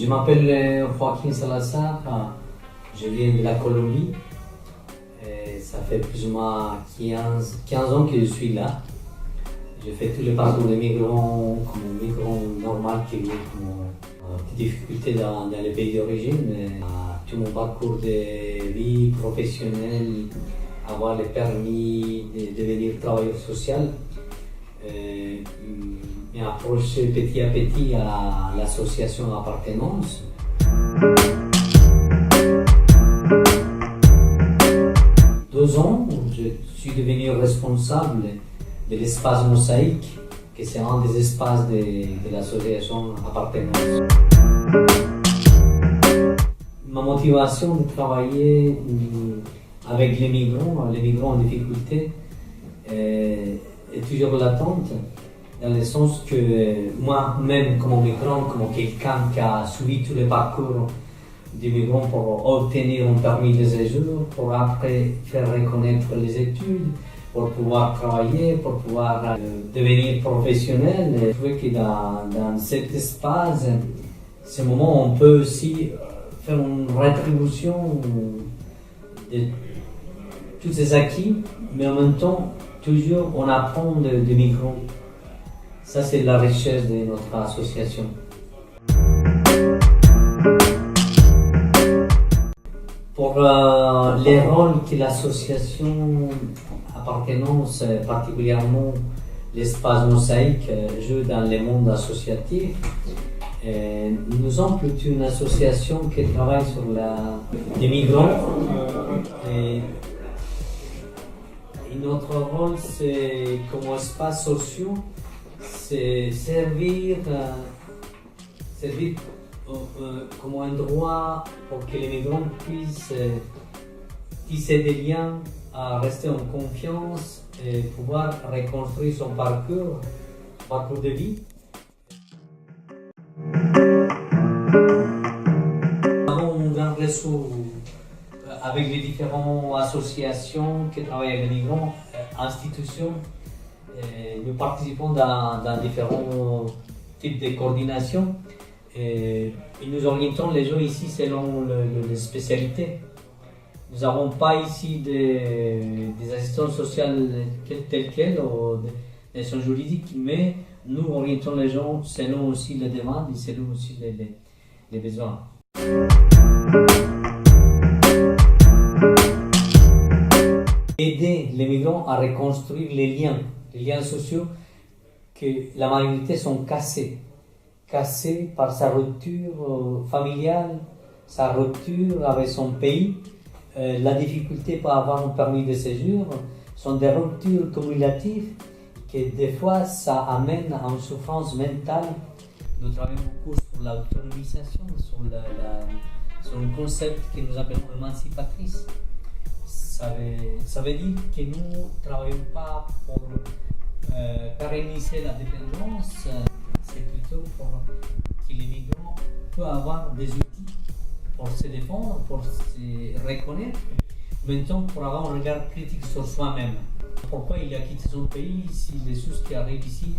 Je m'appelle Joaquin Salazar, je viens de la Colombie. Et ça fait plus ou moins 15 ans que je suis là. Je fais tous les parcours des migrants comme un migrant normal qui vient comme des difficultés dans les pays d'origine. Tout mon parcours de vie professionnelle, avoir le permis de devenir travailleur social, m'approcher petit à petit à l'association Appartenance. Deux ans, je suis devenu responsable de l'espace Mosaïque, qui c'est un des espaces de l'association Appartenance. Ma motivation de travailler avec les migrants en difficulté, est toujours latente, dans le sens que moi-même, comme migrant, comme quelqu'un qui a suivi tous les parcours des migrants pour obtenir un permis de séjour, pour après faire reconnaître les études, pour pouvoir travailler, pour pouvoir devenir professionnel. Je trouvais que dans cet espace, ce moment, on peut aussi faire une rétribution de tous ces acquis, mais en même temps, toujours on apprend des migrants. Ça, c'est la richesse de notre association. Pour les rôles que l'association Appartenance, particulièrement l'espace Mosaïque, joue dans le monde associatif, nous sommes plutôt une association qui travaille sur les migrants. Et notre rôle, c'est comme espace social, c'est servir comme un droit pour que les migrants puissent tisser des liens, à rester en confiance et pouvoir reconstruire son parcours de vie. Nous avons un grand réseau avec les différentes associations qui travaillent avec les migrants, institutions. Nous participons dans différents types de coordination et nous orientons les gens ici selon les spécialités. Nous n'avons pas ici des assistants sociaux tels quels ou des soins juridiques, mais nous orientons les gens selon aussi les demandes et selon aussi les besoins. Aider les migrants à reconstruire les liens sociaux que la majorité sont cassés par sa rupture familiale, sa rupture avec son pays, la difficulté pour avoir un permis de séjour, sont des ruptures cumulatives que des fois ça amène à une souffrance mentale. Nous travaillons beaucoup sur l'autonomisation, sur un concept que nous appelons émancipatrice. Ça veut dire que nous ne travaillons pas pour pérenniser la dépendance, c'est plutôt pour que les migrants puissent avoir des outils pour se défendre, pour se reconnaître, maintenant pour avoir un regard critique sur soi-même. Pourquoi il a quitté son pays, si les choses qui arrivent ici,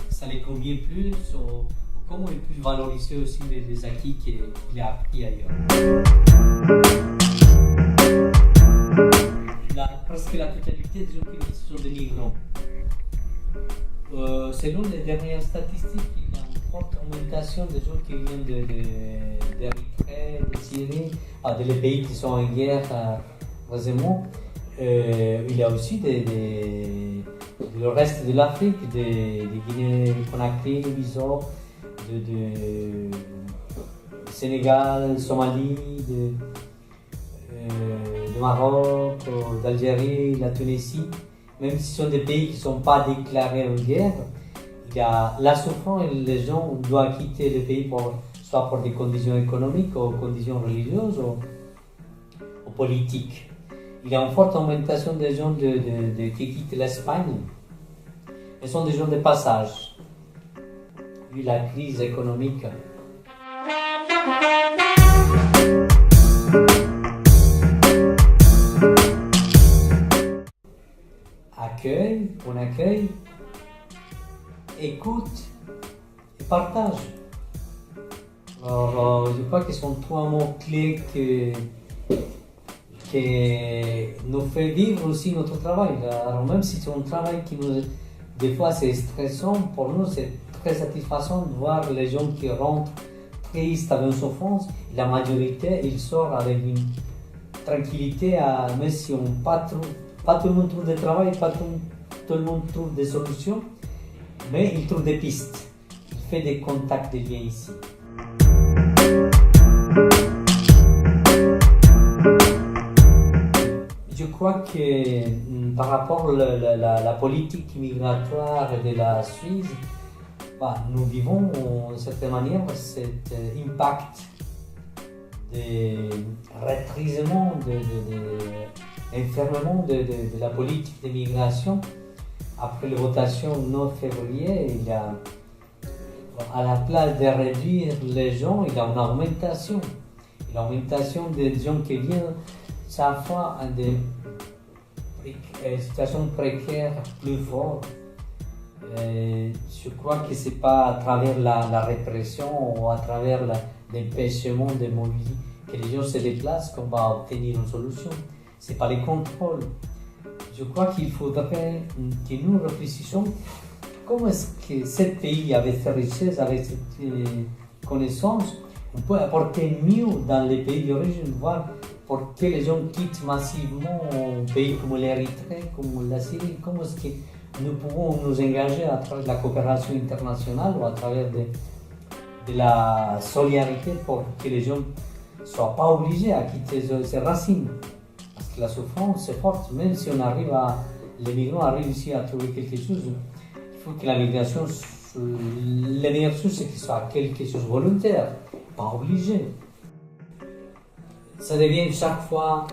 ça les convient plus, ou comment il peut valoriser aussi les acquis qu'il a appris ailleurs. Presque la totalité des gens qui vivent sont des migrants. Selon les dernières statistiques, il y a une forte augmentation des gens qui viennent d'Érythrée, de Syrie, des pays qui sont en guerre récemment. Il y a aussi le reste de l'Afrique, de Guinée-Conakry, Bissau, de Sénégal, Somalie, de Maroc, d'Algérie, la Tunisie. Même si ce sont des pays qui ne sont pas déclarés en guerre, il y a la souffrance et les gens doivent quitter le pays soit pour des conditions économiques, ou conditions religieuses, ou politiques. Il y a une forte augmentation des gens qui quittent l'Espagne. Ce sont des gens de passage, vu la crise économique. On accueille, écoute et partage. Alors, je crois que ce sont trois mots clés qui nous fait vivre aussi notre travail. Alors, même si c'est un travail qui nous, des fois, c'est stressant, pour nous, c'est très satisfaisant de voir les gens qui rentrent tristes avec une souffrance. La majorité, ils sortent avec une tranquillité, même si pas tout le monde trouve de travail, pas tout le monde trouve des solutions, mais ils trouvent des pistes. Il fait des contacts, des liens ici. Je crois que par rapport à la politique migratoire de la Suisse, nous vivons d'une certaine manière cet impact de rétrécissement, d'enfermement de la politique de migration. Après la votation du 9 février, il y a, à la place de réduire les gens, il y a une augmentation. L'augmentation des gens qui viennent chaque fois à des situations précaires plus fortes. Je crois que ce n'est pas à travers la répression ou à travers l'empêchement de mobilité que les gens se déplacent qu'on va obtenir une solution. Ce n'est pas les contrôles. Je crois qu'il faudrait que nous réfléchissions comment est-ce que ce pays, avec ses richesses, avec ses connaissances, on peut apporter mieux dans les pays d'origine, voir pour que les gens quittent massivement un pays comme l'Érythrée, comme la Syrie. Comment est-ce que nous pouvons nous engager à travers de la coopération internationale ou à travers de la solidarité pour que les gens ne soient pas obligés à quitter ses racines. Parce que la souffrance c'est forte, même si les migrants arrivent ici à trouver quelque chose, il faut que la migration, la meilleure chose c'est que ce soit quelque chose de volontaire, pas obligé. Ça devient chaque fois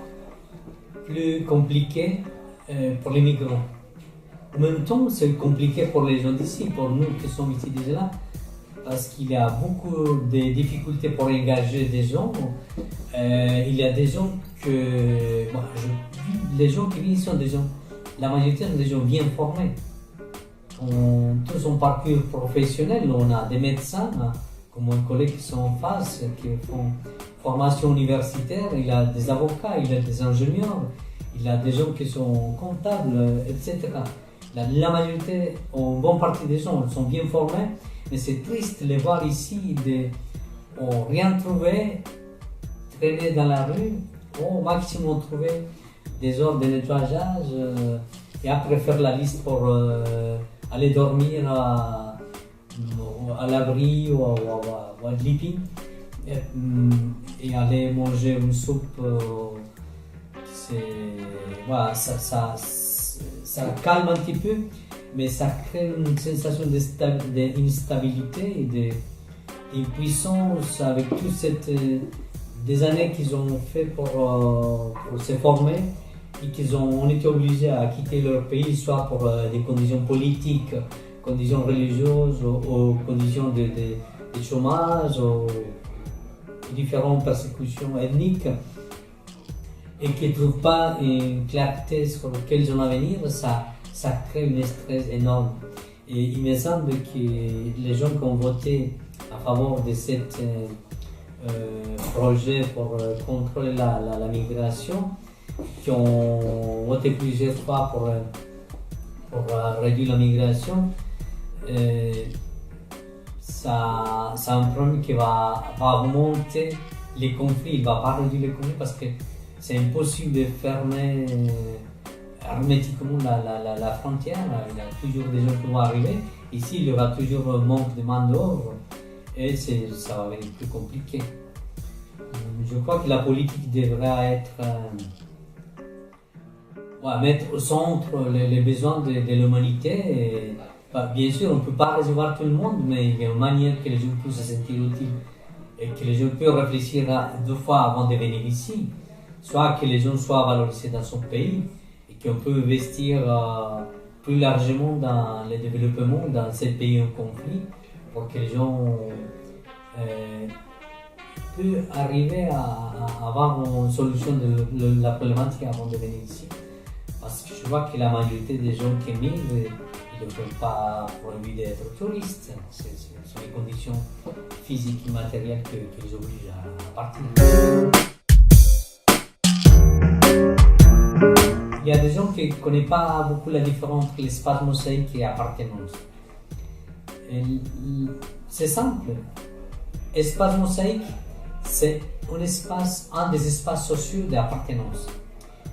plus compliqué pour les migrants. En même temps, c'est compliqué pour les gens d'ici, pour nous qui sommes ici déjà, parce qu'il y a beaucoup de difficultés pour engager des gens. Il y a des gens les gens qui viennent sont des gens, la majorité sont des gens bien formés. Tout son parcours professionnel, on a des médecins, comme mon collègue qui sont en face, qui font formation universitaire, il a des avocats, il a des ingénieurs, il a des gens qui sont comptables, etc. La majorité, une bonne partie des gens sont bien formés, mais c'est triste de les voir ici, rien trouver, traîner dans la rue, au maximum trouver des ordres de nettoyage, et après faire la liste pour aller dormir à l'abri ou à Lipin, et aller manger une soupe. Ça calme un petit peu, mais ça crée une sensation d'instabilité et d'impuissance avec toutes des années qu'ils ont fait pour se former et qu'ils ont été obligés à quitter leur pays, soit pour des conditions politiques, conditions religieuses ou conditions de chômage ou différentes persécutions ethniques, et qui ne trouvent pas une clarté sur quels ont à venir, ça crée un stress énorme. Et il me semble que les gens qui ont voté à favor de ce projet pour contrôler la migration, qui ont voté plusieurs fois pour réduire la migration, ça un problème qui va augmenter les conflits. Il ne va pas réduire les conflits parce que c'est impossible de fermer hermétiquement la frontière. Il y a toujours des gens qui vont arriver. Ici, il y aura toujours un manque de main-d'œuvre et ça va devenir plus compliqué. Je crois que la politique devrait mettre au centre les besoins de l'humanité. Bien sûr, on ne peut pas recevoir tout le monde, mais il y a une manière que les gens puissent se sentir utiles et que les gens peuvent réfléchir deux fois avant de venir ici. Soit que les gens soient valorisés dans son pays et qu'on peut investir plus largement dans le développement dans ces pays en conflit pour que les gens puissent arriver à avoir une solution de la problématique avant de venir ici. Parce que je vois que la majorité des gens qui migrent, ils ne peuvent pas prohiber d'être touristes. Ce sont les conditions physiques et matérielles qui les obligent à partir. Il y a des gens qui ne connaissent pas beaucoup la différence entre l'espace mosaïque et appartenance. C'est simple. Espace mosaïque, c'est un des espaces sociaux d'appartenance.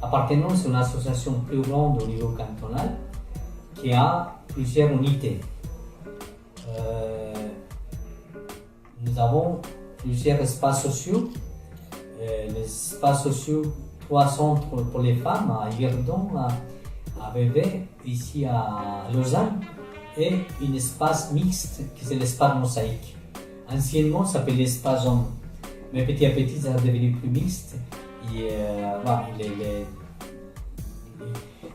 Appartenance, c'est une association plus grande au niveau cantonal qui a plusieurs unités. Nous avons plusieurs espaces sociaux. Les espaces sociaux, 3 centres pour les femmes, à Yverdon, à Vevey, ici à Lausanne, et un espace mixte qui c'est l'espace mosaïque. Anciennement, ça s'appelait l'espace homme, mais petit à petit, ça est devenu plus mixte. Et,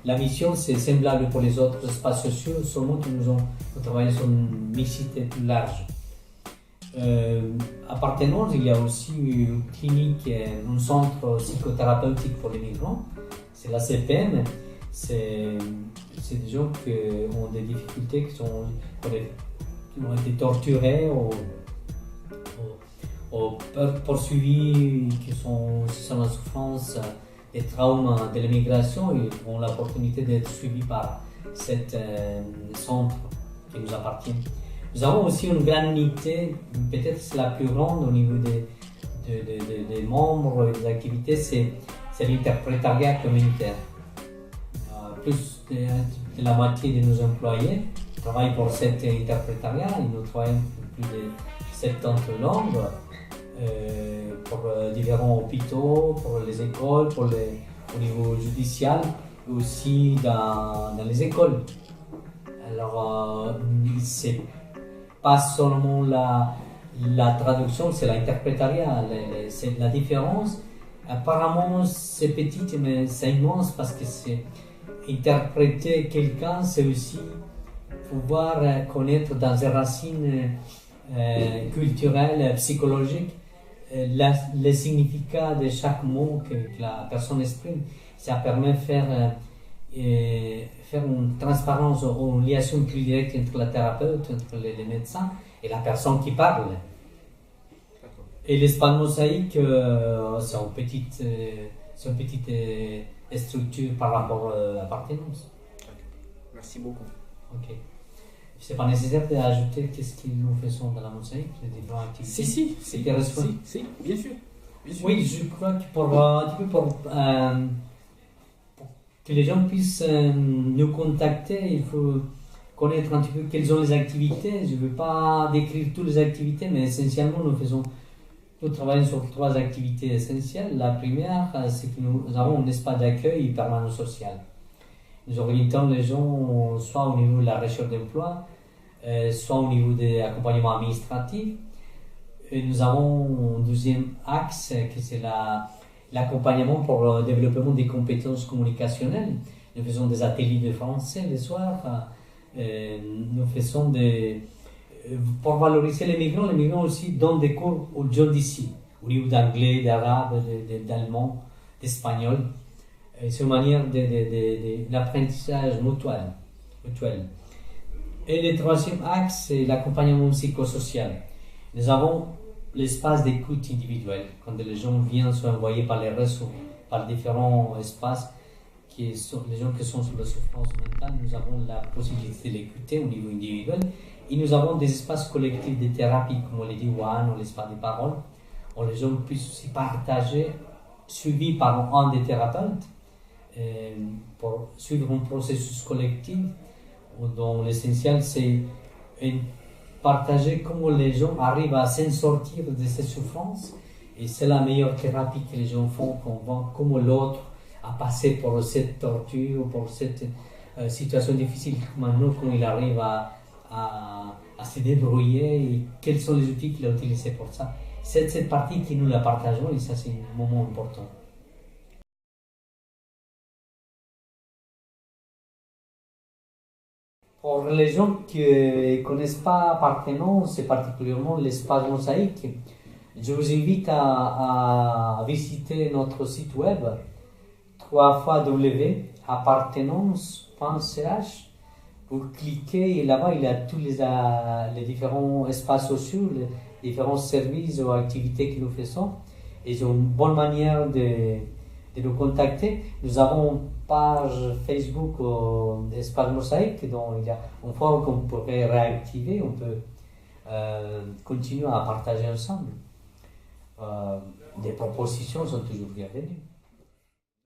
la mission, c'est semblable pour les autres espaces sociaux, seulement que nous travaillons sur une mixité plus large. Appartenance, il y a aussi une clinique, un centre psychothérapeutique pour les migrants, c'est la CPM. C'est des gens qui ont des difficultés, qui ont été torturés ou poursuivis, qui sont en souffrance des traumes de l'immigration. Ils ont l'opportunité d'être suivis par ce centre qui nous appartient. Nous avons aussi une grande unité, peut-être c'est la plus grande au niveau des membres et des activités, c'est l'interprétariat communautaire. Plus de la moitié de nos employés travaillent pour cet interprétariat. Nous travaillons plus de 70 langues pour différents hôpitaux, pour les écoles, au niveau judiciaire, et aussi dans les écoles. Alors, c'est pas seulement la traduction, c'est l'interprétariat. C'est la différence. Apparemment, c'est petit, mais c'est immense parce que c'est interpréter quelqu'un, c'est aussi pouvoir connaître dans ses racines culturelles, psychologiques, le significat de chaque mot que la personne exprime. Ça permet de faire une transparence ou une liaison plus directe entre la thérapeute, entre les médecins et la personne qui parle. Et l'espace mosaïque, c'est une petite structure par rapport à l'appartenance. Merci beaucoup. Ok. C'est pas nécessaire d'ajouter qu'est-ce que nous faisons dans la mosaïque, les différentes activités. Si, bien sûr. Oui, je crois que pour que les gens puissent nous contacter, il faut connaître un petit peu quelles sont les activités. Je ne veux pas décrire toutes les activités, mais essentiellement, nous travaillons sur 3 activités essentielles. La première, c'est que nous avons un espace d'accueil permanent social. Nous orientons les gens soit au niveau de la recherche d'emploi, soit au niveau de l'accompagnement administratif. Et nous avons un deuxième axe, qui c'est l'accompagnement pour le développement des compétences communicationnelles. Nous faisons des ateliers de français le soir. Nous faisons pour valoriser les migrants aussi donnent des cours aux gens d'ici, au niveau d'anglais, d'arabe, d'allemand, d'espagnol. C'est une manière d'apprentissage mutuel. Et le troisième axe, c'est l'accompagnement psychosocial. Nous avons l'espace d'écoute individuelle. Quand les gens viennent sont envoyés par les réseaux, par différents espaces, les gens qui sont sous la souffrance mentale, nous avons la possibilité de l'écouter au niveau individuel. Et nous avons des espaces collectifs de thérapie, comme on l'a dit, ou l'espace de parole, où les gens puissent aussi partager, suivis par un des thérapeutes, pour suivre un processus collectif, dont l'essentiel c'est partager comment les gens arrivent à s'en sortir de ces souffrances. Et c'est la meilleure thérapie que les gens font, qu'on voit comment l'autre a passé pour cette torture, pour cette situation difficile. Maintenant, comment il arrive à se débrouiller et quels sont les outils qu'il a utilisés pour ça. C'est cette partie que nous la partageons et ça, c'est un moment important. Pour les gens qui ne connaissent pas Appartenance, et particulièrement l'espace mosaïque, je vous invite à visiter notre site web www.appartenance.ch. Vous cliquez et là-bas, il y a tous les différents espaces sociaux, les différents services ou activités que nous faisons. Et c'est une bonne manière de nous contacter. Nous avons une page Facebook d'Espace Mosaïque, dont il y a une fois qu'on pourrait réactiver, on peut continuer à partager ensemble. Des propositions sont toujours bienvenues.